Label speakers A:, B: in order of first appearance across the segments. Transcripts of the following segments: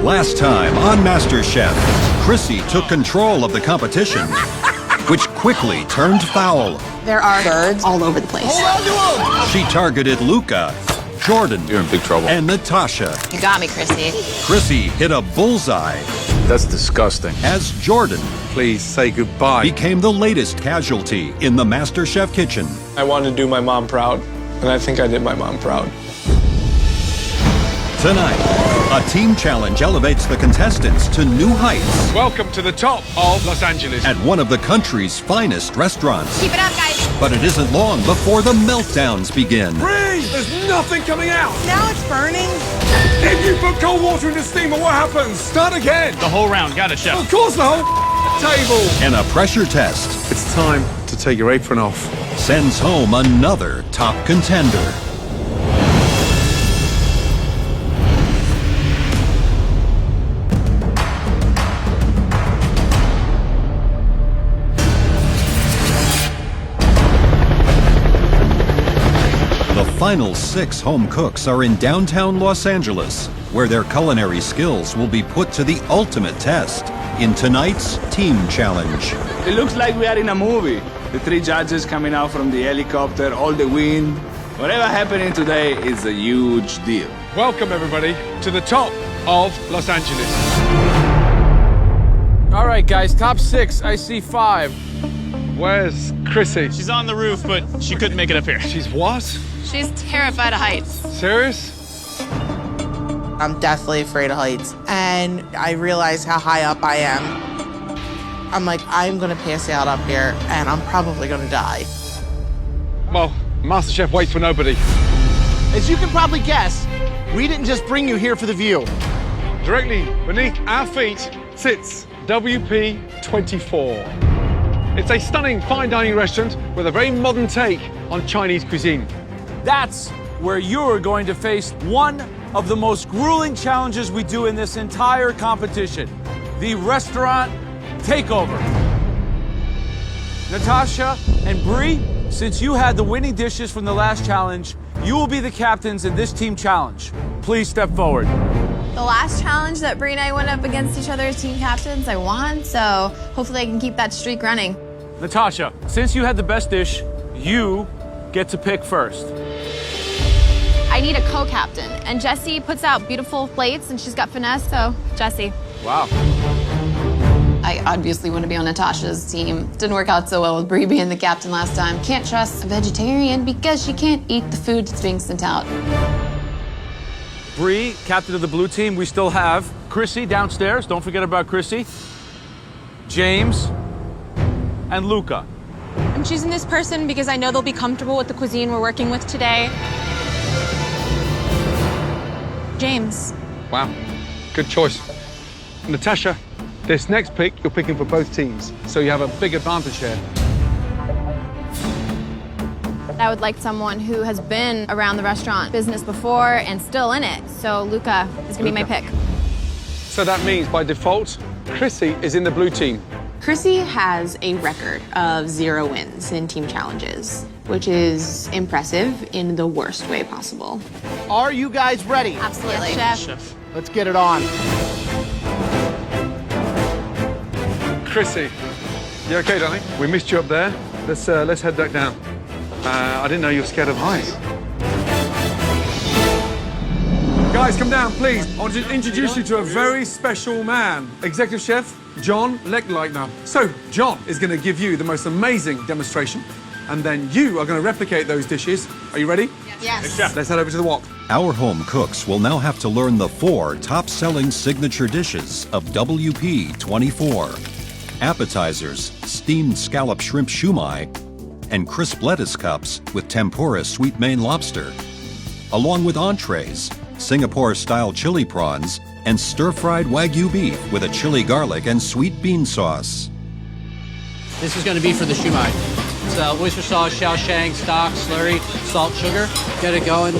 A: Last time on MasterChef, Chrissy took control of the competition, which quickly turned foul.
B: There are birds all over the place.
A: She targeted Luca, Jordan,
C: You're in big trouble.
A: and Natasha.
B: You got me, Chrissy.
A: Chrissy hit a bullseye
C: That's disgusting.
A: as Jordan
C: Please say goodbye.
A: became the latest casualty in the MasterChef kitchen.
D: I wanted to do my mom proud, and I think I did my mom proud.
A: Tonight, a team challenge elevates the contestants to new heights
D: Welcome to the top of Los Angeles.
A: at one of the country's finest restaurants.
B: Keep it up, guys.
A: But it isn't long before the meltdowns begin.
D: Freeze! There's nothing coming out.
B: Now it's burning.
D: If you put cold water in the steamer, what happens? Start again.
E: The whole round, got it, chef.
D: Of course, the whole table.
A: And a pressure test
C: It's time to take your apron off.
A: sends home another top contender. The final 6 home cooks are in downtown Los Angeles, where their culinary skills will be put to the ultimate test in tonight's team challenge.
E: It looks like we are in a movie. The 3 judges coming out from the helicopter, all the wind. Whatever happening today is a huge deal.
D: Welcome, everybody, to the top of Los Angeles. All right, guys, top 6. I see 5. Where's Chrissy?
E: She's on the roof, but she couldn't make it up here.
D: She's what?
B: She's terrified of heights.
D: Serious?
F: I'm deathly afraid of heights. And I realize how high up I am. I'm like, I'm gonna pass out up here and I'm probably gonna die.
D: Well, MasterChef waits for nobody.
G: As you can probably guess, we didn't just bring you here for the view.
D: Directly beneath our feet sits WP24. It's a stunning fine dining restaurant with a very modern take on Chinese cuisine.
H: That's where you're going to face one of the most grueling challenges we do in this entire competition, the restaurant takeover. Natasha and Bree, since you had the winning dishes from the last challenge, you will be the captains in this team challenge. Please step forward.
I: The last challenge that Bree and I went up against each other as team captains, I won, so hopefully I can keep that streak running.
H: Natasha, since you had the best dish, you get to pick first.
I: I need a co-captain, and Jessie puts out beautiful plates, and she's got finesse, so Jessie.
H: Wow.
B: I obviously want to be on Natasha's team. Didn't work out so well with Bree being the captain last time. Can't trust a vegetarian because she can't eat the food that's being sent out.
H: Bree, captain of the blue team. We still have Chrissy downstairs. Don't forget about Chrissy. James and Luca.
I: I'm choosing this person because I know they'll be comfortable with the cuisine we're working with today. James.
D: Wow, good choice. Natasha, this next pick, you're picking for both teams, so you have a big advantage here.
I: I would like someone who has been around the restaurant business before and still in it, so Luca is gonna be my pick.
D: So that means, by default, Chrissy is in the blue team.
B: Chrissy has a record of 0 wins in team challenges, which is impressive in the worst way possible.
G: Are you guys ready?
I: Absolutely.
E: Yes, chef.
G: Let's get it on.
D: Chrissy, you okay, darling? We missed you up there. Let's head back down. I didn't know you were scared of heights. Guys, come down, please. I want to introduce you to a very special man. Executive Chef John Lechleitner. So, John is going to give you the most amazing demonstration, and then you are going to replicate those dishes. Are you ready?
B: Yes.
D: Let's head over to the wok.
A: Our home cooks will now have to learn the 4 top-selling signature dishes of WP24. Appetizers, steamed scallop shrimp shumai, and crisp lettuce cups with tempura sweet Maine lobster, along with entrees, Singapore-style chili prawns, and stir-fried Wagyu beef with a chili garlic and sweet bean sauce.
J: This is going to be for the shumai. It's oyster sauce, shaoshang, stock, slurry, salt, sugar. Get it going.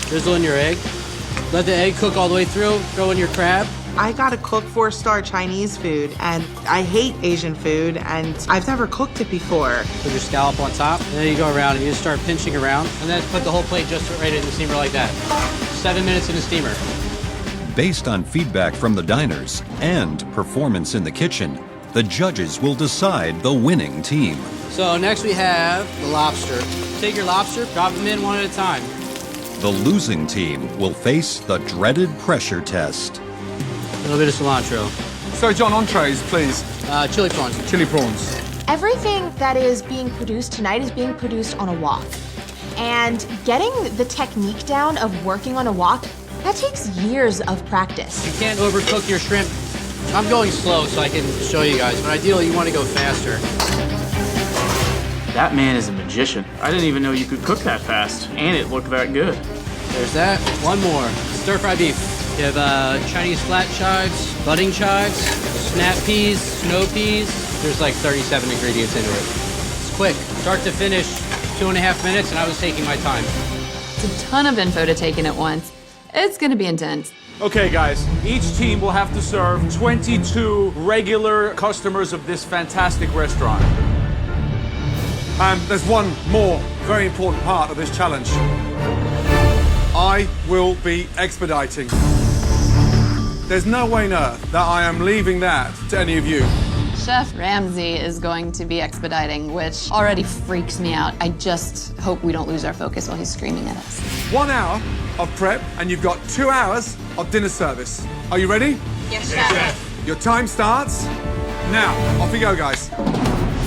J: Drizzle in your egg. Let the egg cook all the way through. Throw in your crab.
F: I gotta cook 4-star Chinese food, and I hate Asian food, and I've never cooked it before.
J: Put your scallop on top, and then you go around and you just start pinching around, and then put the whole plate just right in the steamer like that. 7 minutes in the steamer.
A: Based on feedback from the diners and performance in the kitchen, the judges will decide the winning team.
J: So next we have the lobster. Take your lobster, drop them in one at a time.
A: The losing team will face the dreaded pressure test.
J: A little bit of cilantro.
D: So, John, entrees, please.
J: Chili prawns.
D: Chili prawns.
K: Everything that is being produced tonight is being produced on a wok. And getting the technique down of working on a wok, that takes years of practice.
J: You can't overcook your shrimp. I'm going slow so I can show you guys, but ideally you want to go faster.
L: That man is a magician. I didn't even know you could cook that fast, and it looked that good.
J: There's that. One more. Stir-fry beef. You have Chinese flat chives, budding chives, snap peas, snow peas. There's like 37 ingredients into it. It's quick. Start to finish, 2.5 minutes, and I was taking my time.
B: It's a ton of info to take in at once. It's gonna be intense.
H: Okay, guys, each team will have to serve 22 regular customers of this fantastic restaurant.
D: And there's one more very important part of this challenge. I will be expediting. There's no way on earth that I am leaving that to any of you.
B: Chef Ramsay is going to be expediting, which already freaks me out. I just hope we don't lose our focus while he's screaming at us.
D: 1 hour of prep, and you've got 2 hours of dinner service. Are you ready?
I: Yes, chef.
D: Your time starts now. Off we go, guys.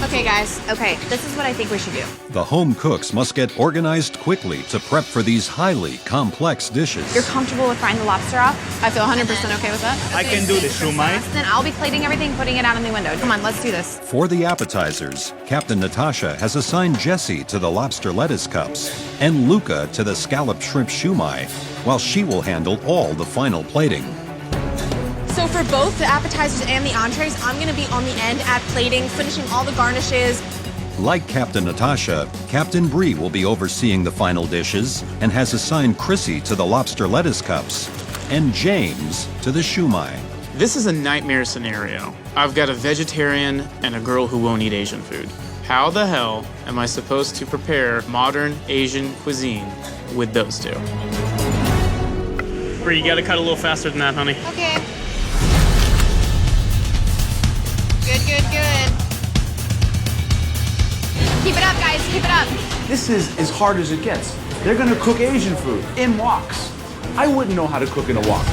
K: Okay, guys. Okay, this is what I think we should do.
A: The home cooks must get organized quickly to prep for these highly complex dishes.
K: You're comfortable with frying the lobster off?
B: I feel 100% okay with that.
L: I can do the shumai.
K: Then I'll be plating everything, putting it out in the window. Come on, let's do this.
A: For the appetizers, Captain Natasha has assigned Jessie to the lobster lettuce cups and Luca to the scalloped shrimp shumai, while she will handle all the final plating.
K: So for both the appetizers and the entrees, I'm gonna be on the end at plating, finishing all the garnishes.
A: Like Captain Natasha, Captain Bree will be overseeing the final dishes and has assigned Chrissy to the lobster lettuce cups and James to the shumai.
L: This is a nightmare scenario. I've got a vegetarian and a girl who won't eat Asian food. How the hell am I supposed to prepare modern Asian cuisine with those two? Bree, you gotta cut a little faster than that, honey.
K: Okay. Good, good, good. Keep it up, guys, keep it up.
E: This is as hard as it gets. They're gonna cook Asian food in woks. I wouldn't know how to cook in a wok.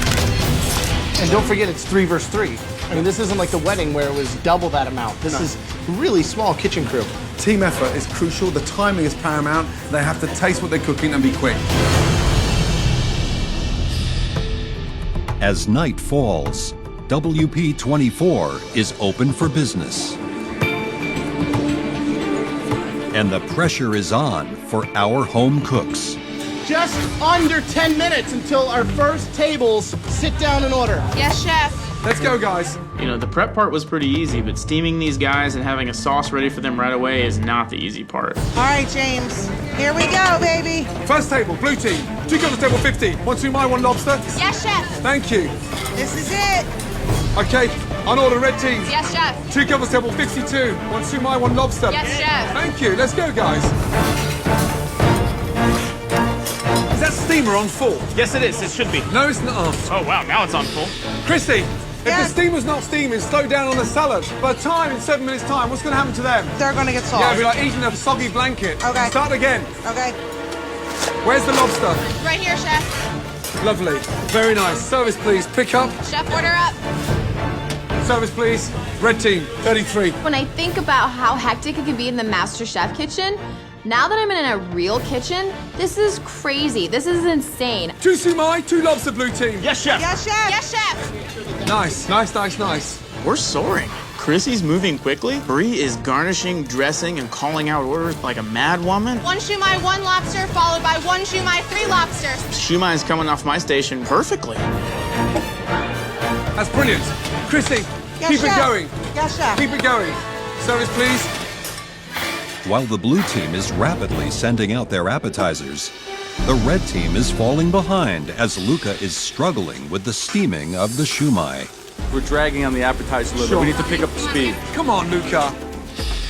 G: And don't forget it's 3 versus 3. I mean, this isn't like the wedding where it was double that amount. This is really small kitchen crew.
D: Team effort is crucial. The timing is paramount. They have to taste what they're cooking and be quick.
A: As night falls, WP24 is open for business. And the pressure is on for our home cooks.
G: Just under 10 minutes until our first tables sit down and order.
K: Yes, chef.
D: Let's go, guys.
L: You know, the prep part was pretty easy, but steaming these guys and having a sauce ready for them right away is not the easy part.
F: All right, James. Here we go, baby.
D: First table, blue team. 2 covers, table 50. 1 shumai, 1 lobster.
K: Yes, chef.
D: Thank you.
F: This is it.
D: Okay, on order, red team.
B: Yes, chef.
D: 2 covers, table 52. 1 shumai, 1 lobster.
B: Yes, chef.
D: Thank you. Let's go, guys. Is that steamer on full?
L: Yes, it is. It should be.
D: No, it's not.
L: Oh, wow. Now it's on full.
D: Chrissy, if
F: Yes.
D: the steamer's not steaming, slow down on the salad. By the time, in 7 minutes' time, what's going to happen to them?
F: They're gonna get soft.
D: Yeah, it'll be like eating a soggy blanket.
F: Okay.
D: Start again.
F: Okay.
D: Where's the lobster?
K: Right here, chef.
D: Lovely. Very nice. Service, please. Pick up.
K: Chef, order up.
D: Service, please. Red team, 33.
I: When I think about how hectic it can be in the MasterChef kitchen, now that I'm in a real kitchen, this is crazy. This is insane.
D: 2 shumai, 2 lobster, blue team.
L: Yes, chef.
F: Yes, chef.
K: Yes, chef.
D: Nice, nice, nice, nice.
L: We're soaring. Chrissy's moving quickly. Bree is garnishing, dressing, and calling out orders like a mad woman.
K: 1 shumai, 1 lobster, followed by 1 shumai, 3 lobsters.
L: Shumai is coming off my station perfectly.
D: That's brilliant. Chrissy,
F: Yes,
D: keep
F: chef.
D: it going.
F: Yes, chef.
D: Keep it going. Service, please.
A: While the blue team is rapidly sending out their appetizers, the red team is falling behind as Luca is struggling with the steaming of the shumai.
H: We're dragging on the appetizer a little.
D: Sure.
H: We need to pick up the speed.
D: Come on, Luca.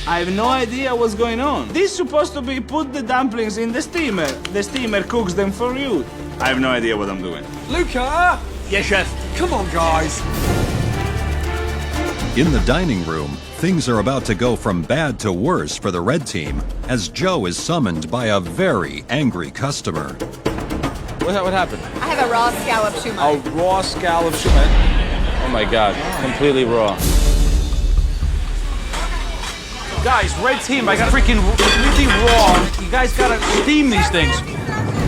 E: I have no idea what's going on. This is supposed to be put the dumplings in the steamer. The steamer cooks them for you. I have no idea what I'm doing.
D: Luca!
J: Yes, chef.
D: Come on, guys.
A: In the dining room, things are about to go from bad to worse for the red team as Joe is summoned by a very angry customer.
H: What happened?
I: I have a raw scallop shumai.
H: A raw scallop shumai. Oh my God, completely raw. Guys, red team, I got freaking completely raw. You guys gotta steam these things.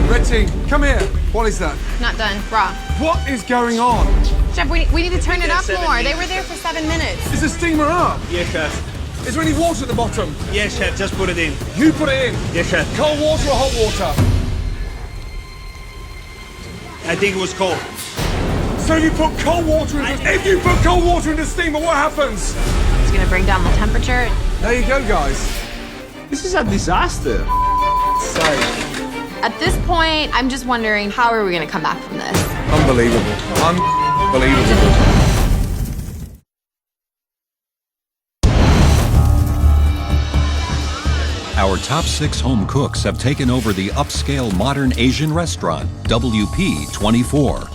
D: Red team, come here. What is that?
I: Not done. Raw.
D: What is going on?
I: Chef, we need to turn it up more. They were there for 7 minutes.
D: Is the steamer up?
J: Yes, chef.
D: Is there any water at the bottom?
J: Yes, chef. Just put it in.
D: You put it in?
J: Yes, chef.
D: Cold water or hot water?
J: I think it was cold.
D: So you put cold water in the... If you put cold water in the steamer, what happens?
I: It's gonna bring down the temperature.
D: There you go, guys.
E: This is a disaster.
I: At this point, I'm just wondering, how are we gonna come back from this?
D: Unbelievable. Unbelievable.
A: Our top 6 home cooks have taken over the upscale modern Asian restaurant, WP24.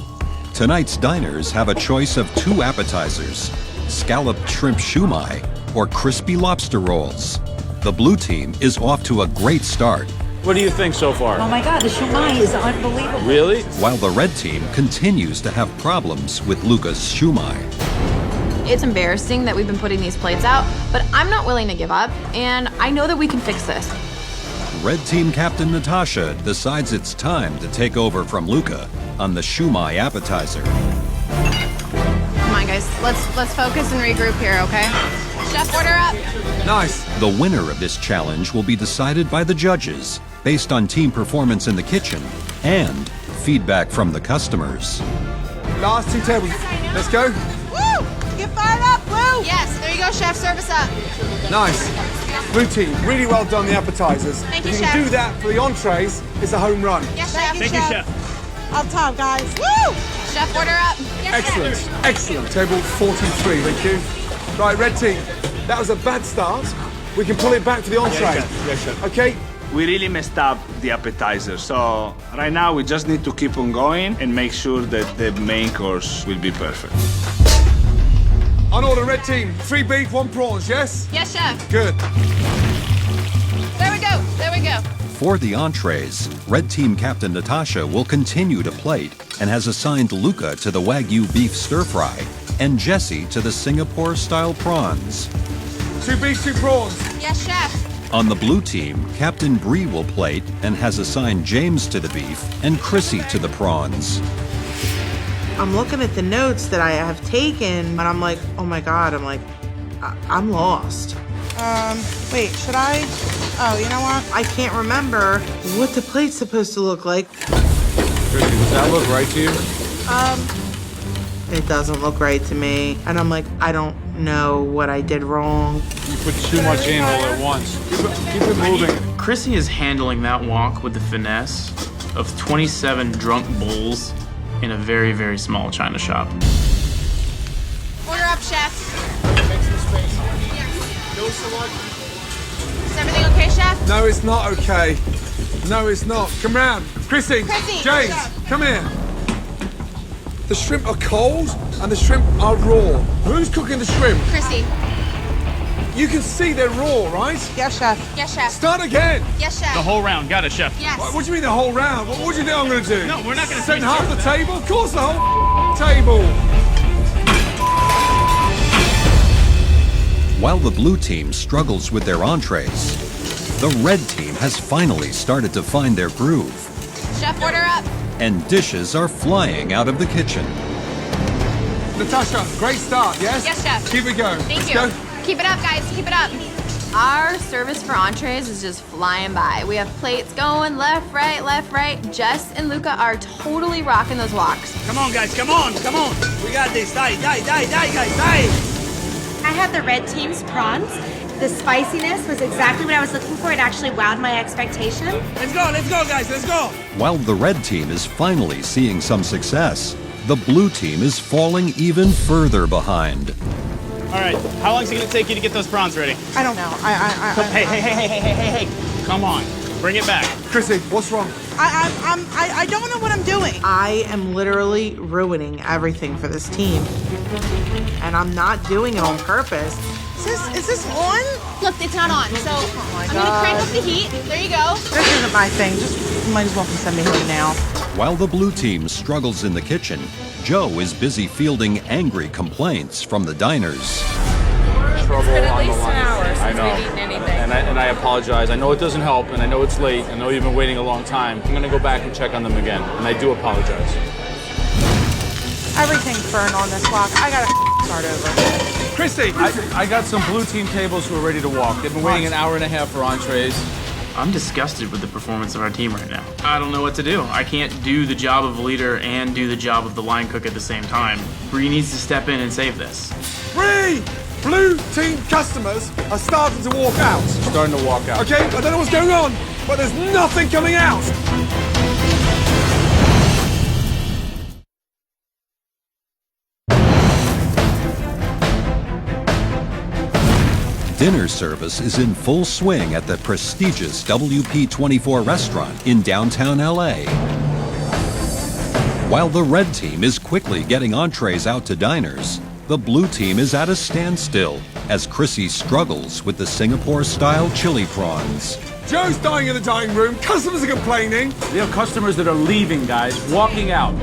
A: Tonight's diners have a choice of 2 appetizers, scalloped shrimp shumai or crispy lobster rolls. The blue team is off to a great start.
H: What do you think so far?
M: Oh my God, the shumai is unbelievable.
H: Really?
A: While the red team continues to have problems with Luca's shumai.
I: It's embarrassing that we've been putting these plates out, but I'm not willing to give up, and I know that we can fix this.
A: Red team captain Natasha decides it's time to take over from Luca on the shumai appetizer.
I: Come on, guys. Let's focus and regroup here, okay? Chef, order up.
D: Nice.
A: The winner of this challenge will be decided by the judges based on team performance in the kitchen and feedback from the customers.
D: Last 2 tables. Let's go.
F: Woo! Get fired up, Blue!
I: Yes, there you go, Chef. Service up.
D: Nice. Blue team, really well done, the appetizers.
I: Thank you,
D: If you
I: Chef.
D: can do that for the entrees, it's a home run.
I: Yes, Chef.
J: Thank you, chef.
F: On top, guys. Woo!
I: Chef, order up.
D: Excellent. Excellent. Table 43, thank you. Right, red team, that was a bad start. We can pull it back for the entree.
J: Yes, chef.
D: Okay?
E: We really messed up the appetizer, so right now we just need to keep on going and make sure that the main course will be perfect.
D: On order, red team, 3 beef, 1 prawns, yes?
I: Yes, Chef.
D: Good.
I: There we go. There we go.
A: For the entrees, red team captain Natasha will continue to plate and has assigned Luca to the Wagyu beef stir fry and Jesse to the Singapore style prawns.
D: 2 beef, 2 prawns.
I: Yes, Chef.
A: On the blue team, Captain Bree will plate and has assigned James to the beef and Chrissy to the prawns.
F: I'm looking at the notes that I have taken, and I'm like, oh my God, I'm lost. Wait, should I? Oh, you know what? I can't remember what the plate's supposed to look like.
C: Chrissy, does that look right to you?
F: It doesn't look right to me. And I'm like, I don't know what I did wrong.
C: You put too much in all at once.
D: Keep it moving.
L: Chrissy is handling that wok with the finesse of 27 drunk bulls in a very, very small china shop.
I: Order up, Chef. Is everything okay, Chef?
D: No, it's not okay. No, it's not. Come round. Chrissy,
I: Chrissy,
D: James,
I: Chef.
D: come here. The shrimp are cold and the shrimp are raw. Who's cooking the shrimp?
I: Chrissy.
D: You can see they're raw, right?
F: Yes, Chef.
I: Yes, Chef.
D: Start again.
I: Yes, Chef.
J: The whole round. Got it, chef.
I: Yes.
D: What do you mean the whole round? What do you think I'm going to do?
J: No, we're not gonna
D: Send
J: finish
D: half
J: it.
D: the table? Of course the whole table.
A: While the blue team struggles with their entrees, the red team has finally started to find their groove,
I: Chef, order up.
A: and dishes are flying out of the kitchen.
D: Natasha, great start, yes?
I: Yes, Chef.
D: Keep it going.
I: Thank
D: Let's
I: you.
D: go.
I: Keep it up, guys. Keep it up. Our service for entrees is just flying by. We have plates going left, right. Jess and Luca are totally rocking those woks.
J: Come on, guys. Come on. We got this. Die, guys, die.
M: I had the red team's prawns. The spiciness was exactly what I was looking for. It actually wowed my expectation.
J: Let's go, guys. Let's go.
A: While the red team is finally seeing some success, the blue team is falling even further behind.
J: All right. How long is it going to take you to get those prawns ready?
F: I don't know.
J: Hey. Come on.
N: Bring it back.
D: Chrissy, what's wrong?
F: I don't know what I'm doing. I am literally ruining everything for this team. And I'm not doing it on purpose. Is this on?
K: Look, it's not on, so I'm gonna crank up the heat. There you go.
F: This isn't my thing. Just might as well send me home now.
A: While the blue team struggles in the kitchen, Joe is busy fielding angry complaints from the diners.
C: Trouble
O: It's been at
C: on the
O: least
C: line.
O: an hour since
C: I know.
O: we've eaten anything.
C: And I apologize. I know it doesn't help, and I know it's late. I know you've been waiting a long time. I'm gonna go back and check on them again, and I do apologize.
F: Everything's burned on this block. I gotta start over.
D: Chrissy!
H: I got some blue team tables who are ready to walk. They've been waiting an hour and a half for entrees.
L: I'm disgusted with the performance of our team right now. I don't know what to do. I can't do the job of a leader and do the job of the line cook at the same time. Bree needs to step in and save this.
D: Bree! Blue team customers are starting to walk out.
H: Starting to walk out.
D: Okay, I don't know what's going on, but there's nothing coming out.
A: Dinner service is in full swing at the prestigious WP24 restaurant in downtown LA. While the red team is quickly getting entrees out to diners, the blue team is at a standstill as Chrissy struggles with the Singapore-style chili prawns.
D: Joe's dying in the dining room, customers are complaining.
H: We have customers that are leaving, guys, walking out.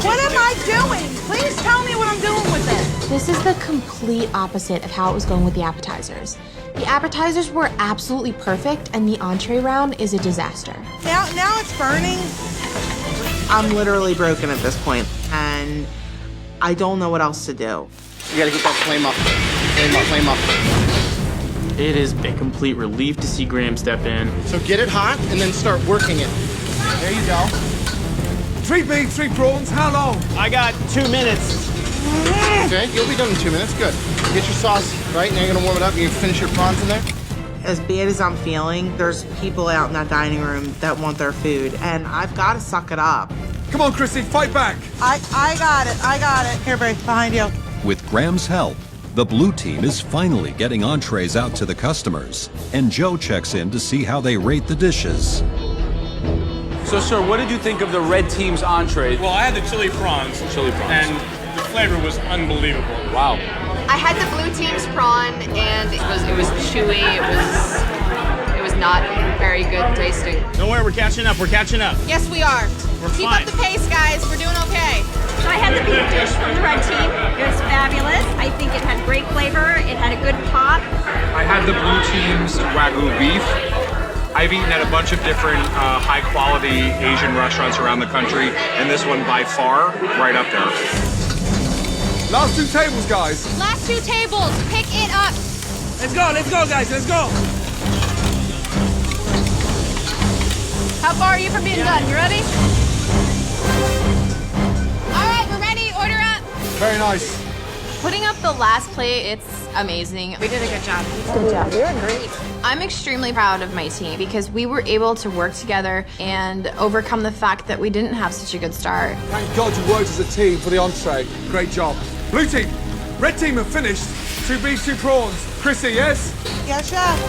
F: What am I doing? Please tell me what I'm doing with it.
K: This is the complete opposite of how it was going with the appetizers. The appetizers were absolutely perfect, and the entree round is a disaster.
F: Now it's burning. I'm literally broken at this point, and I don't know what else to do.
G: You gotta get that flame up. Flame up.
L: It is a complete relief to see Graham step in.
G: So get it hot and then start working it. There you go.
D: 3 beef, 3 prawns, how long?
N: I got 2 minutes.
G: Okay, you'll be done in 2 minutes. Good. Get your sauce right, now you're gonna warm it up. You can finish your prawns in there.
F: As bad as I'm feeling, there's people out in that dining room that want their food, and I've got to suck it up.
D: Come on, Chrissy, fight back.
F: I got it. Here, Bray, behind you.
A: With Graham's help, the blue team is finally getting entrees out to the customers, and Joe checks in to see how they rate the dishes.
H: So, sir, what did you think of the red team's entree?
N: Well, I had the chili prawns. And the flavor was unbelievable.
H: Wow.
B: I had the blue team's prawn, and it was chewy. It was not very good tasting.
N: Don't worry, we're catching up.
K: Yes, we are. Keep
N: fine.
K: up the pace, guys. We're doing okay.
M: So I had the beef dish from the red team. It was fabulous. I think it had great flavor. It had a good pop.
P: I had the blue team's Wagyu beef. I've eaten at a bunch of different high-quality Asian restaurants around the country, and this one by far, right up there.
D: Last 2 tables, guys.
K: Last 2 tables. Pick it up.
N: Let's go, guys, let's go.
B: How far are you from being done? You ready?
K: All right, we're ready. Order up.
D: Very nice.
B: Putting up the last plate, it's amazing.
K: We did a good job.
B: Good job. You're great. I'm extremely proud of my team because we were able to work together and overcome the fact that we didn't have such a good start.
D: Thank God you worked as a team for the entree. Great job. Blue team, red team have finished. 2 beef, 2 prawns. Chrissy, yes?
F: Yes, chef.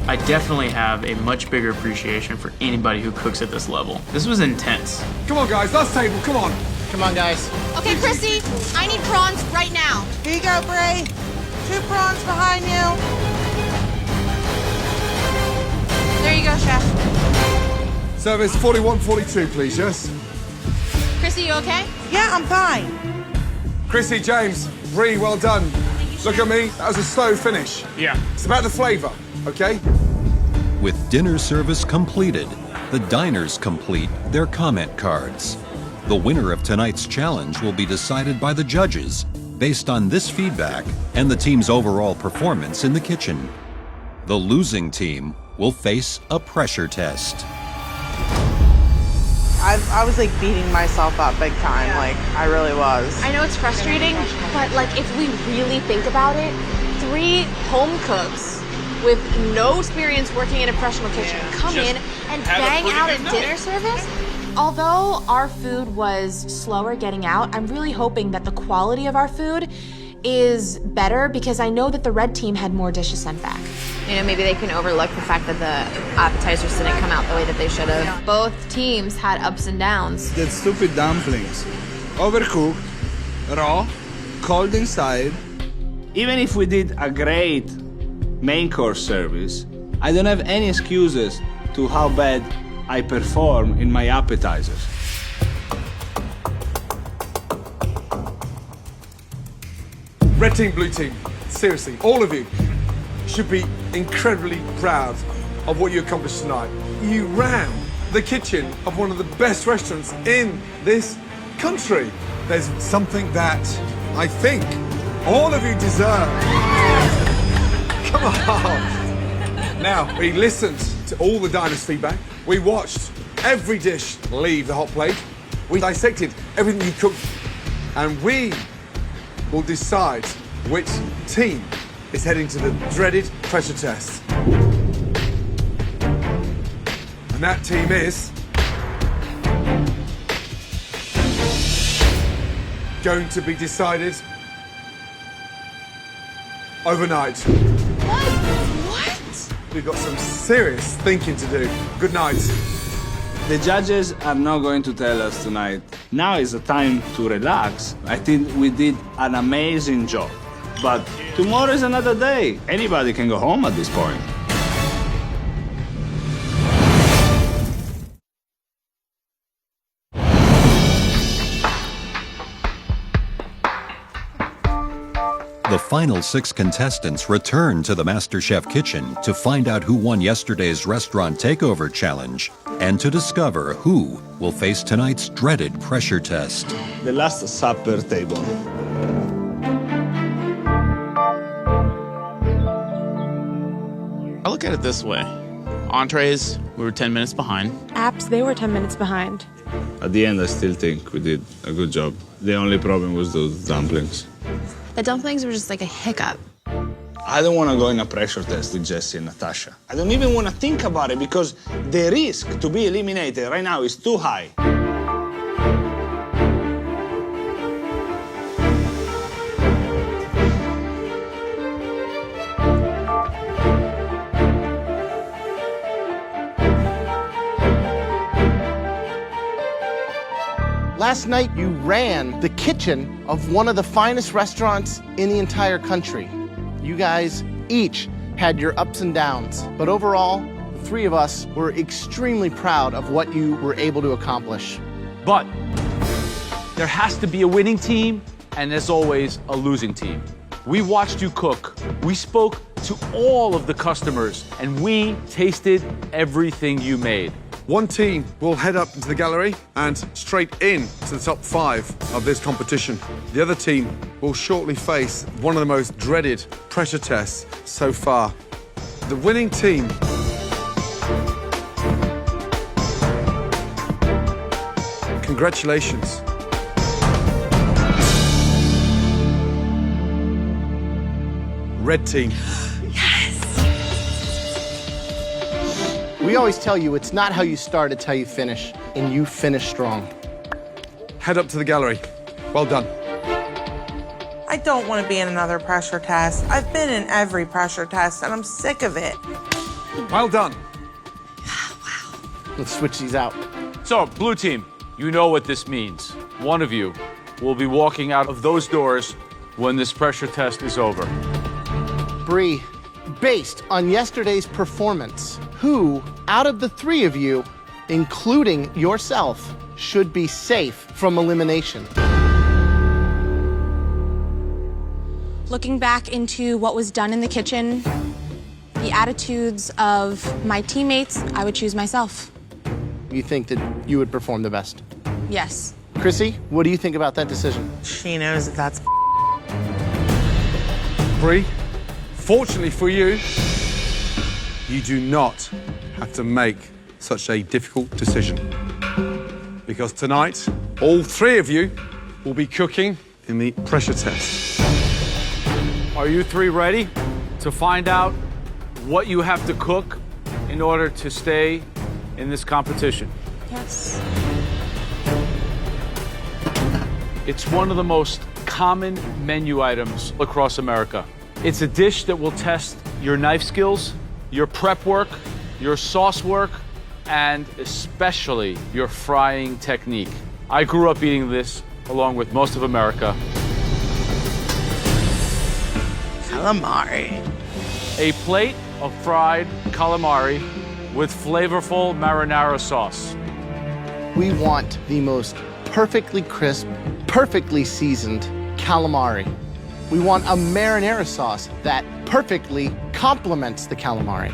L: I definitely have a much bigger appreciation for anybody who cooks at this level. This was intense.
D: Come on, guys, last table, come on.
G: Come on, guys.
K: Okay, Chrissy, I need prawns right now.
F: Here you go, Bray. 2 prawns behind you.
K: There you go, chef.
D: Service 4142, please, yes?
K: Chrissy, you okay?
F: Yeah, I'm fine.
D: Chrissy, James, Bree, well done. Look at me, that was a slow finish.
N: Yeah.
D: It's about the flavor, okay?
A: With dinner service completed, the diners complete their comment cards. The winner of tonight's challenge will be decided by the judges based on this feedback and the team's overall performance in the kitchen. The losing team will face a pressure test.
F: I was like beating myself up big time, like I really was.
K: I know it's frustrating, but like if we really think about it, 3 home cooks with no experience working in a professional kitchen come in and bang out a dinner service. Although our food was slower getting out, I'm really hoping that the quality of our food is better because I know that the red team had more dishes sent back.
I: You know, maybe they can overlook the fact that the appetizers didn't come out the way that they should have. Both teams had ups and downs.
E: The stupid dumplings. Overcooked, raw, cold inside. Even if we did a great main course service, I don't have any excuses to how bad I perform in my appetizers.
D: Red team, blue team, seriously, all of you should be incredibly proud of what you accomplished tonight. You ran the kitchen of one of the best restaurants in this country. There's something that I think all of you deserve. Come on. Now, we listened to all the diners' feedback. We watched every dish leave the hot plate. We dissected everything you cooked. And we will decide which team is heading to the dreaded pressure test. And that team is going to be decided overnight.
K: What?
D: We've got some serious thinking to do. Good night.
E: The judges are not going to tell us tonight. Now is the time to relax. I think we did an amazing job. But tomorrow is another day. Anybody can go home at this point.
A: The final 6 contestants return to the MasterChef kitchen to find out who won yesterday's restaurant takeover challenge and to discover who will face tonight's dreaded pressure test.
E: The last supper table.
L: I look at it this way. Entrees, we were 10 minutes behind.
K: Apps, they were 10 minutes behind.
E: At the end, I still think we did a good job. The only problem was those dumplings.
B: The dumplings were just like a hiccup.
E: I don't want to go in a pressure test with Jesse and Natasha. I don't even want to think about it because the risk to be eliminated right now is too high.
G: Last night, you ran the kitchen of one of the finest restaurants in the entire country. You guys each had your ups and downs, but overall, the 3 of us were extremely proud of what you were able to accomplish.
H: But there has to be a winning team, and as always, a losing team. We watched you cook. We spoke to all of the customers, and we tasted everything you made.
D: One team will head up into the gallery and straight in to the top 5 of this competition. The other team will shortly face one of the most dreaded pressure tests so far. The winning team congratulations. Red team.
G: We always tell you it's not how you start, it's how you finish, and you finish strong.
D: Head up to the gallery. Well done.
F: I don't want to be in another pressure test. I've been in every pressure test, and I'm sick of it.
D: Well done.
G: Let's switch these out.
H: So, blue team, you know what this means. One of you will be walking out of those doors when this pressure test is over.
G: Bree, based on yesterday's performance, who out of the 3 of you, including yourself, should be safe from elimination?
M: Looking back into what was done in the kitchen, the attitudes of my teammates, I would choose myself.
G: You think that you would perform the best?
M: Yes.
G: Chrissy, what do you think about that decision?
F: She knows that that's
D: Bree, fortunately for you, you do not have to make such a difficult decision. Because tonight, all 3 of you will be cooking in the pressure test.
H: Are you 3 ready to find out what you have to cook in order to stay in this competition?
M: Yes.
H: It's one of the most common menu items across America. It's a dish that will test your knife skills, your prep work, your sauce work, and especially your frying technique. I grew up eating this along with most of America.
F: Calamari.
H: A plate of fried calamari with flavorful marinara sauce.
G: We want the most perfectly crisp, perfectly seasoned calamari. We want a marinara sauce that perfectly complements the calamari.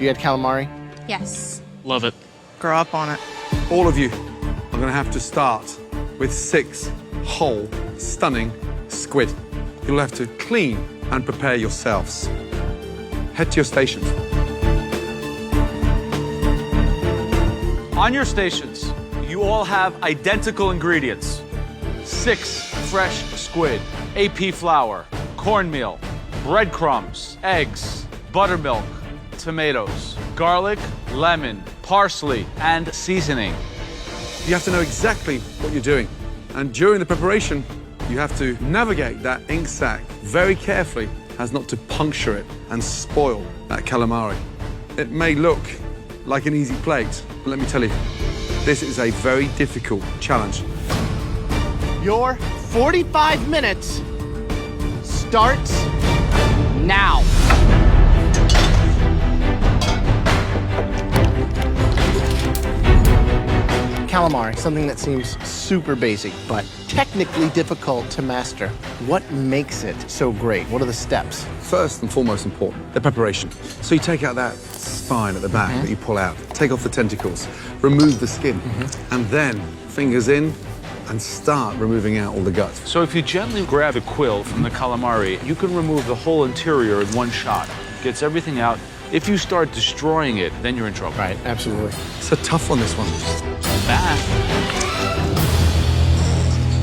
G: You had calamari?
M: Yes.
L: Love it.
F: Grow up on it.
D: All of you are going to have to start with 6 whole, stunning squid. You'll have to clean and prepare yourselves. Head to your stations.
H: On your stations, you all have identical ingredients. 6 fresh squid, AP flour, cornmeal, breadcrumbs, eggs, buttermilk, tomatoes, garlic, lemon, parsley, and seasoning.
D: You have to know exactly what you're doing. And during the preparation, you have to navigate that ink sac very carefully as not to puncture it and spoil that calamari. It may look like an easy plate, but let me tell you, this is a very difficult challenge.
G: Your 45 minutes starts now. Calamari, something that seems super basic, but technically difficult to master. What makes it so great? What are the steps?
D: First and foremost important, the preparation. So you take out that spine at the back that you pull out, take off the tentacles, remove the skin, and then fingers in and start removing out all the guts.
H: So if you gently grab a quill from the calamari, you can remove the whole interior in one shot. Gets everything out. If you start destroying it, then you're in trouble.
G: Right, absolutely.
D: It's a tough one, this one.
H: Bad.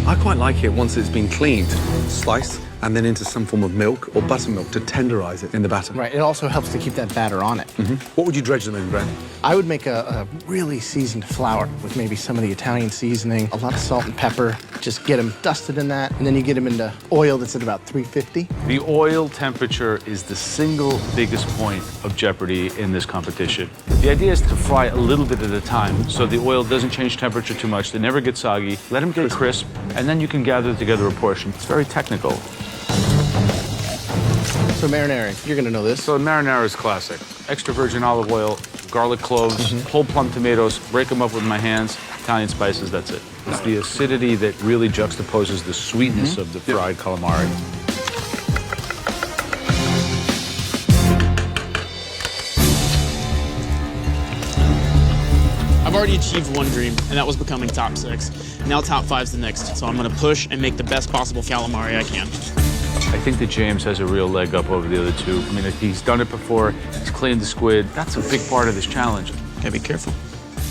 D: I quite like it once it's been cleaned, sliced, and then into some form of milk or buttermilk to tenderize it in the batter.
G: Right, it also helps to keep that batter on it.
D: What would you dredge them in, Brent?
G: I would make a really seasoned flour with maybe some of the Italian seasoning, a lot of salt and pepper. Just get them dusted in that, and then you get them into oil that's at about 350.
H: The oil temperature is the single biggest point of jeopardy in this competition. The idea is to fry a little bit at a time so the oil doesn't change temperature too much, they never get soggy, let them get crisp, and then you can gather together a portion. It's very technical.
G: So marinara, you're gonna know this.
H: So marinara is classic. Extra virgin olive oil, garlic cloves, whole plum tomatoes, break them up with my hands, Italian spices, that's it. It's the acidity that really juxtaposes the sweetness of the fried calamari.
L: I've already achieved one dream, and that was becoming top 6. Now top 5's the next, so I'm gonna push and make the best possible calamari I can.
H: I think that James has a real leg up over the other two. I mean, he's done it before, he's cleaned the squid. That's a big part of this challenge.
L: Gotta be careful.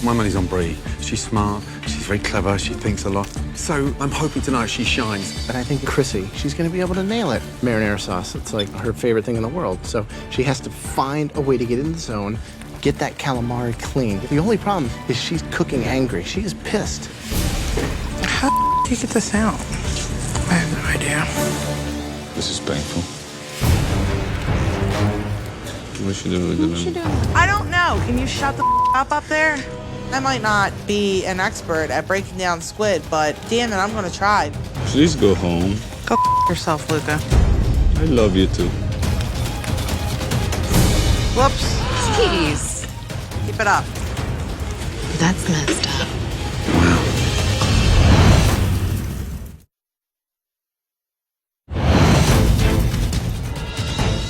D: My money's on Brie. She's smart, she's very clever, she thinks a lot. So I'm hoping tonight she shines.
G: And I think Chrissy, she's gonna be able to nail it. Marinara sauce, it's like her favorite thing in the world. So she has to find a way to get in the zone, get that calamari clean. The only problem is she's cooking angry. She is pissed.
F: How do you get this out? I have no idea.
E: This is painful. What should do with it?
F: I don't know. Can you shut the up there? I might not be an expert at breaking down squid, but damn it, I'm gonna try.
E: Please go home.
F: Go yourself, Luca.
E: I love you too.
F: Whoops.
B: Jeez.
F: Keep it up.
B: That's messed up.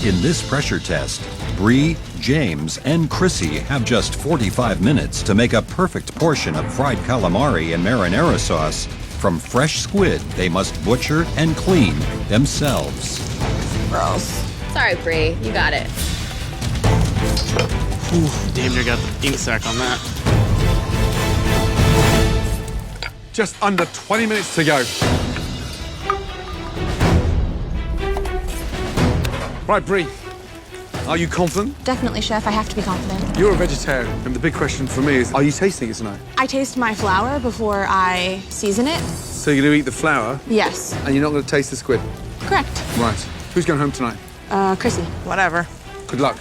A: In this pressure test, Bree, James, and Chrissy have just 45 minutes to make a perfect portion of fried calamari and marinara sauce from fresh squid they must butcher and clean themselves.
I: Gross. Sorry, Bree. You got it.
L: Ooh, damn near got the ink sac on that.
D: Just under 20 minutes to go. Right, Bree, are you confident?
M: Definitely, Chef. I have to be confident.
D: You're a vegetarian, and the big question for me is, are you tasting it tonight?
M: I taste my flour before I season it.
D: So you're going to eat the flour,
M: Yes.
D: and you're not going to taste the squid?
M: Correct.
D: Right. Who's going home tonight?
M: Chrissy.
F: Whatever.
D: Good luck.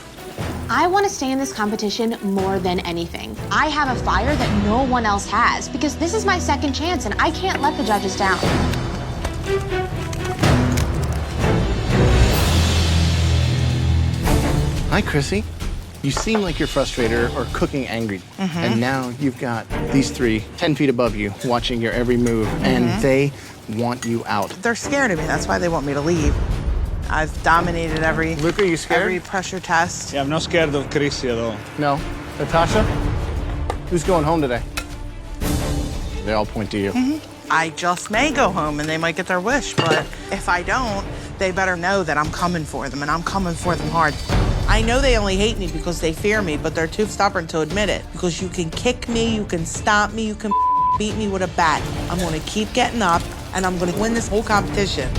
M: I want to stay in this competition more than anything. I have a fire that no one else has because this is my second chance and I can't let the judges down.
G: Hi, Chrissy. You seem like you're frustrated or cooking angry. And now you've got these three 10 feet above you watching your every move, and they want you out.
F: They're scared of me. That's why they want me to leave. I've dominated every
E: Luca, you scared?
F: every pressure test.
E: Yeah, I'm not scared of Chrissy at all.
G: No. Natasha? Who's going home today? They all point to you.
F: I just may go home and they might get their wish, but if I don't, they better know that I'm coming for them, and I'm coming for them hard. I know they only hate me because they fear me, but they're too stubborn to admit it. Because you can kick me, you can stomp me, you can beat me with a bat. I'm gonna keep getting up, and I'm gonna win this whole competition.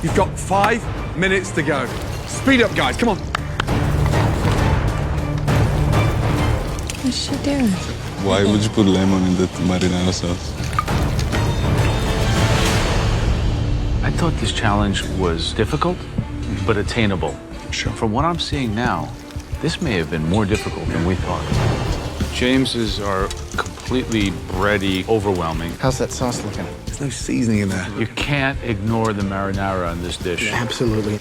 D: You've got 5 minutes to go. Speed up, guys, come on.
B: What's she doing?
O: Why would you put lemon in the marinara sauce?
H: I thought this challenge was difficult, but attainable.
O: Sure.
H: From what I'm seeing now, this may have been more difficult than we thought.
C: James's are completely bready, overwhelming.
G: How's that sauce looking?
O: There's no seasoning in there.
H: You can't ignore the marinara on this dish.
G: Absolutely.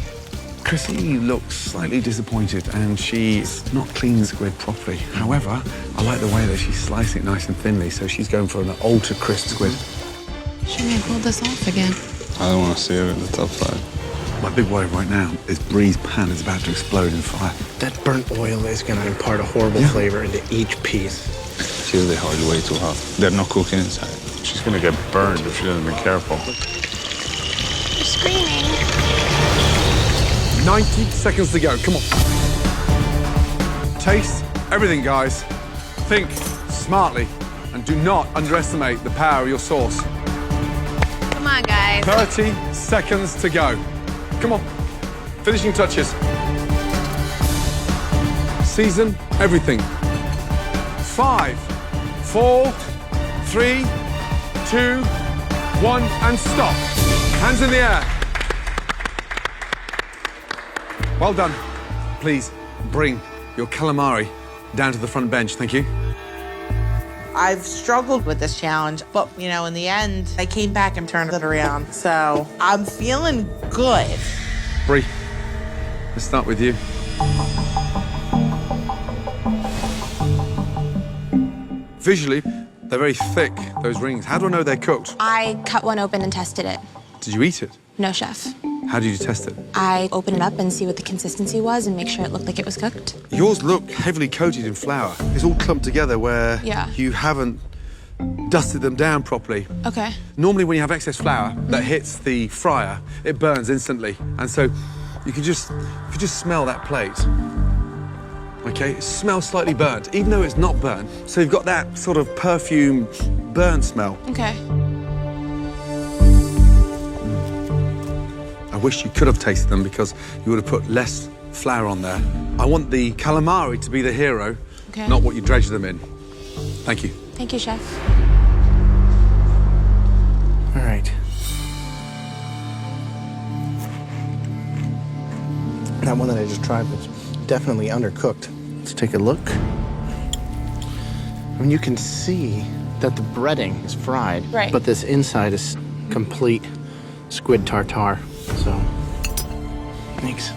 O: Chrissy looks slightly disappointed and she's not cleaned the squid properly. However, I like the way that she's slicing it nice and thinly, so she's going for an ultra crisp squid.
B: She may pull this off again.
O: I don't want to see her in the top 5. My big worry right now is Bree's pan is about to explode in fire.
G: That burnt oil is going to impart a horrible flavor into each piece.
O: She'll be hard way too hot. They're not cooking inside.
C: She's gonna get burned if she doesn't be careful.
M: You're screaming.
D: 90 seconds to go, come on. Taste everything, guys. Think smartly, and do not underestimate the power of your sauce.
I: Come on, guys.
D: 30 seconds to go. Come on. Finishing touches. Season everything. 5, 4, 3, 2, 1, and stop. Hands in the air. Well done. Please bring your calamari down to the front bench. Thank you.
F: I've struggled with this challenge, but you know, in the end, I came back and turned it around. So I'm feeling good.
D: Bree, let's start with you. Visually, they're very thick, those rings. How do I know they're cooked?
M: I cut one open and tested it.
D: Did you eat it?
M: No, chef.
D: How did you test it?
M: I open it up and see what the consistency was and make sure it looked like it was cooked.
O: Yours look heavily coated in flour. It's all clumped together where
M: Yeah.
O: you haven't dusted them down properly.
M: Okay.
D: Normally when you have excess flour that hits the fryer, it burns instantly. And so you can just smell that plate. Okay, it smells slightly burnt, even though it's not burnt. So you've got that sort of perfume burn smell.
M: Okay.
D: I wish you could have tasted them because you would have put less flour on there. I want the calamari to be the hero,
M: Okay.
D: not what you dredge them in. Thank you.
M: Thank you, chef.
G: All right. That one that I just tried was definitely undercooked. Let's take a look. I mean, you can see that the breading is fried,
M: Right.
G: but this inside is complete squid tartare. So, thanks.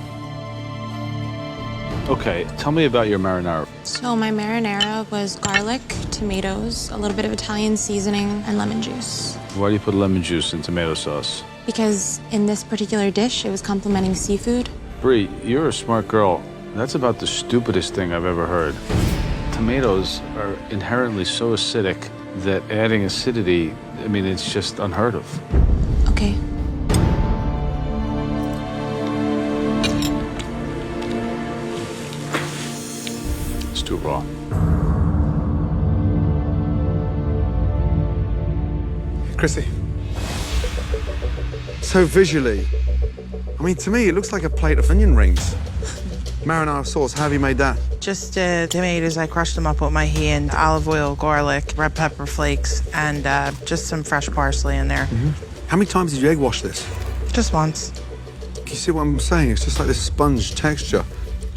H: Okay, tell me about your marinara.
M: So my marinara was garlic, tomatoes, a little bit of Italian seasoning, and lemon juice.
H: Why do you put lemon juice in tomato sauce?
M: Because in this particular dish, it was complementing seafood.
H: Bree, you're a smart girl. That's about the stupidest thing I've ever heard. Tomatoes are inherently so acidic that adding acidity, I mean, it's just unheard of.
M: Okay.
H: It's too raw.
D: Chrissy. So visually, I mean, to me, it looks like a plate of onion rings.
O: Marinara sauce, how have you made that?
F: Just tomatoes, I crushed them up with my hand, olive oil, garlic, red pepper flakes, and just some fresh parsley in there.
O: How many times did you egg wash this?
F: Just once.
O: Can you see what I'm saying? It's just like this sponge texture.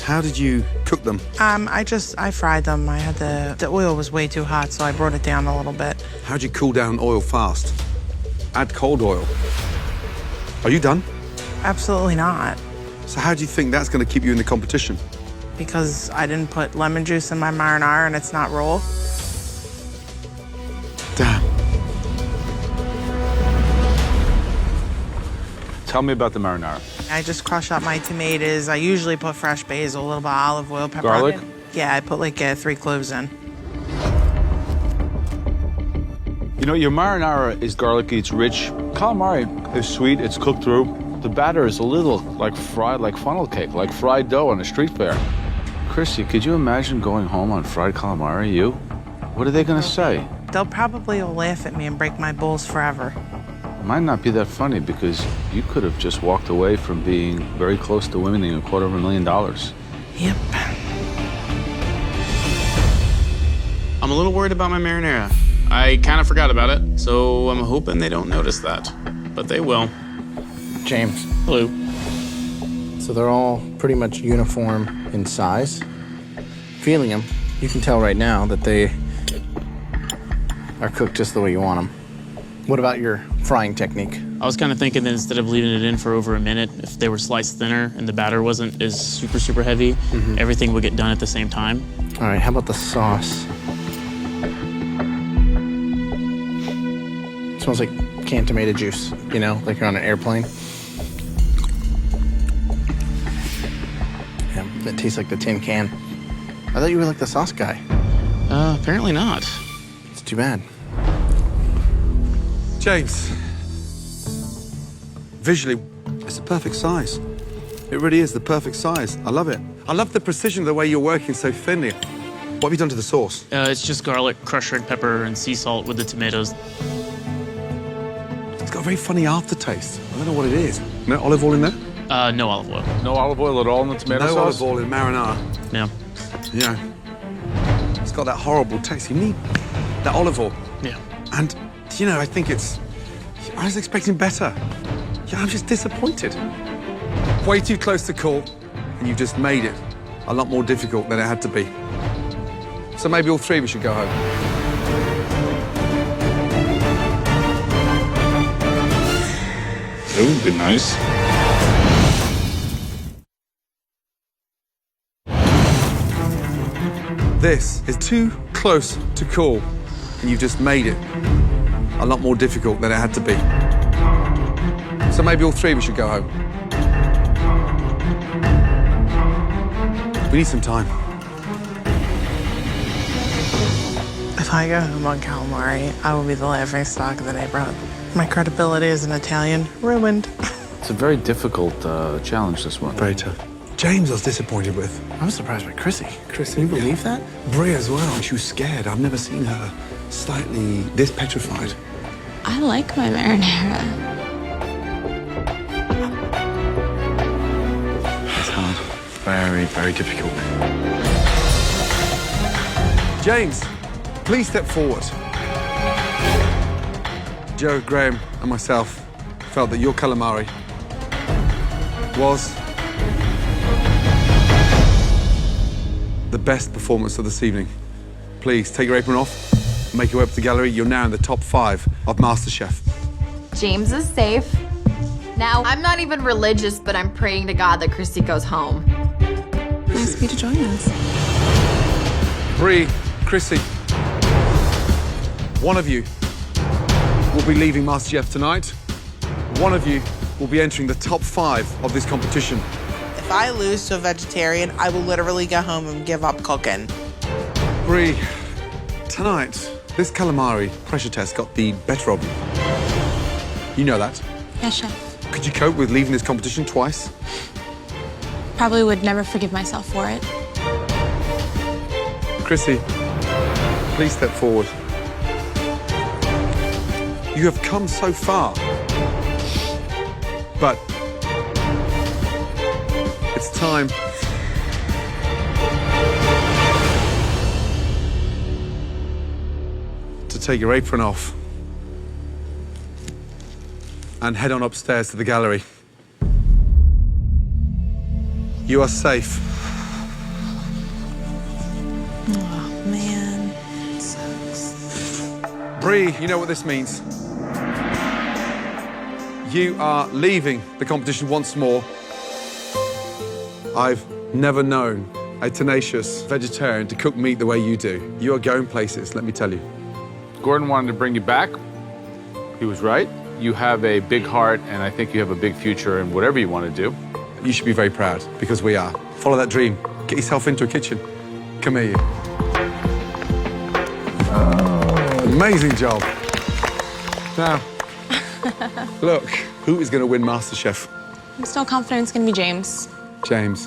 O: How did you cook them?
F: I fried them. I had the oil was way too hot, so I brought it down a little bit.
O: How'd you cool down oil fast? Add cold oil. Are you done?
F: Absolutely not,
O: So how do you think that's going to keep you in the competition?
F: because I didn't put lemon juice in my marinara and it's not raw.
O: Damn.
H: Tell me about the marinara.
F: I just crush up my tomatoes. I usually put fresh basil, a little bit of olive oil, pepper.
H: Garlic?
F: Yeah, I put like 3 cloves in.
H: You know, your marinara is garlicky, it's rich. Calamari is sweet, it's cooked through. The batter is a little like fried, like funnel cake, like fried dough on a street fair. Chrissy, could you imagine going home on fried calamari, you? What are they gonna say?
F: They'll probably all laugh at me and break my balls forever.
H: It might not be that funny because you could have just walked away from being very close to winning $250,000.
F: Yep.
L: I'm a little worried about my marinara. I kind of forgot about it, so I'm hoping they don't notice that. But they will.
G: James.
L: Hello.
G: So they're all pretty much uniform in size. Feeling them, you can tell right now that they are cooked just the way you want them. What about your frying technique?
L: I was kind of thinking that instead of leaving it in for over a minute, if they were sliced thinner and the batter wasn't as super heavy, everything would get done at the same time.
G: All right, how about the sauce? It smells like canned tomato juice, you know, like you're on an airplane. Yeah, it tastes like the tin can. I thought you were like the sauce guy.
L: Apparently not.
G: It's too bad.
O: James, visually, it's the perfect size. It really is the perfect size. I love it. I love the precision of the way you're working so thinly. What have you done to the sauce?
L: It's just garlic, crushed red pepper, and sea salt with the tomatoes.
O: It's got a very funny aftertaste. I don't know what it is. No olive oil in there?
L: No olive oil.
H: No olive oil at all in the tomato
O: No
H: sauce?
O: olive oil in marinara.
L: Yeah.
O: Yeah. It's got that horrible taste. You need that olive oil.
L: Yeah.
O: And, you know, I think it's... I was expecting better. Yeah, I'm just disappointed. Way too close to call, and you've just made it a lot more difficult than it had to be. So maybe all three of us should go home.
N: That would be nice.
O: This is too close to call, and you've just made it a lot more difficult than it had to be. So maybe all three of us should go home. We need some time.
F: If I go home on calamari, I will be the laughing stock of the neighborhood. My credibility as an Italian ruined.
H: It's a very difficult challenge, this one.
O: Very tough. James I was disappointed with.
G: I was surprised by Chrissy.
O: Chrissy,
G: Can you believe that?
O: Brie as well. She was scared. I've never seen her slightly this petrified.
B: I like my marinara.
O: It's hard. Very, very difficult. James, please step forward. Joe, Graham, and myself felt that your calamari was the best performance of this evening. Please take your apron off, make your way up to the gallery. You're now in the top 5 of MasterChef.
I: James is safe. Now, I'm not even religious, but I'm praying to God that Christy goes home.
B: Nice of you to join us.
O: Bree, Chrissy, one of you will be leaving MasterChef tonight. One of you will be entering the top 5 of this competition.
F: If I lose to a vegetarian, I will literally go home and give up cooking.
O: Bree, tonight, this calamari pressure test got the better of you. You know that.
M: Yes, chef.
O: Could you cope with leaving this competition twice?
M: Probably would never forgive myself for it.
O: Chrissy, please step forward. You have come so far, but it's time
D: take your apron off and head on upstairs to the gallery. You are safe.
F: Oh, man. It sucks.
D: Bree, you know what this means. You are leaving the competition once more. I've never known a tenacious vegetarian to cook meat the way you do. You are going places, let me tell you.
C: Gordon wanted to bring you back. He was right. You have a big heart, and I think you have a big future in whatever you want to do.
D: You should be very proud, because we are. Follow that dream. Get yourself into a kitchen. Come here, you. Amazing job. Now, look, who is going to win MasterChef?
M: I'm still confident it's gonna be James.
D: James.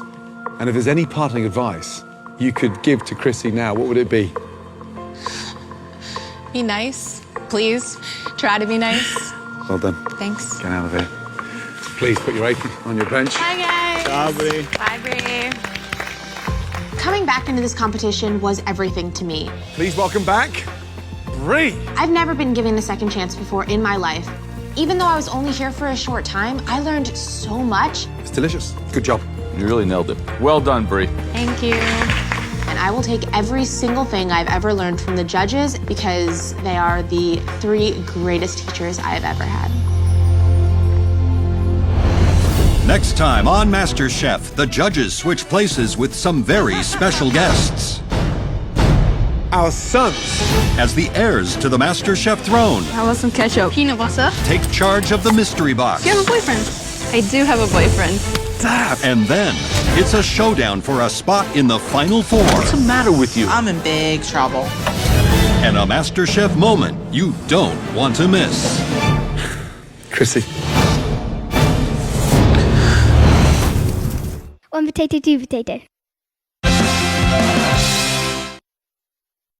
D: And if there's any parting advice you could give to Chrissy now, what would it be?
M: Be nice, please. Try to be nice.
D: Well done.
M: Thanks.
D: Get out of here. Please put your apron on your bench.
I: Bye, guys.
D: Ciao, Bree.
I: Bye, Bree.
K: Coming back into this competition was everything to me.
D: Please welcome back, Bree.
K: I've never been given a second chance before in my life. Even though I was only here for a short time, I learned so much.
D: It's delicious. Good job.
C: You really nailed it. Well done, Bree.
K: Thank you. And I will take every single thing I've ever learned from the judges because they are the 3 greatest teachers I've ever had.
A: Next time on MasterChef, the judges switch places with some very special guests.
D: Our sons,
A: as the heirs to the MasterChef throne,
B: How about some ketchup? Peanut butter.
A: take charge of the mystery box.
B: Do you have a boyfriend? I do have a boyfriend.
A: And then, it's a showdown for a spot in the Final Four.
C: What's the matter with you?
F: I'm in big trouble.
A: And a MasterChef moment you don't want to miss.
D: Chrissy.
Q: 1 potato, 2 potato.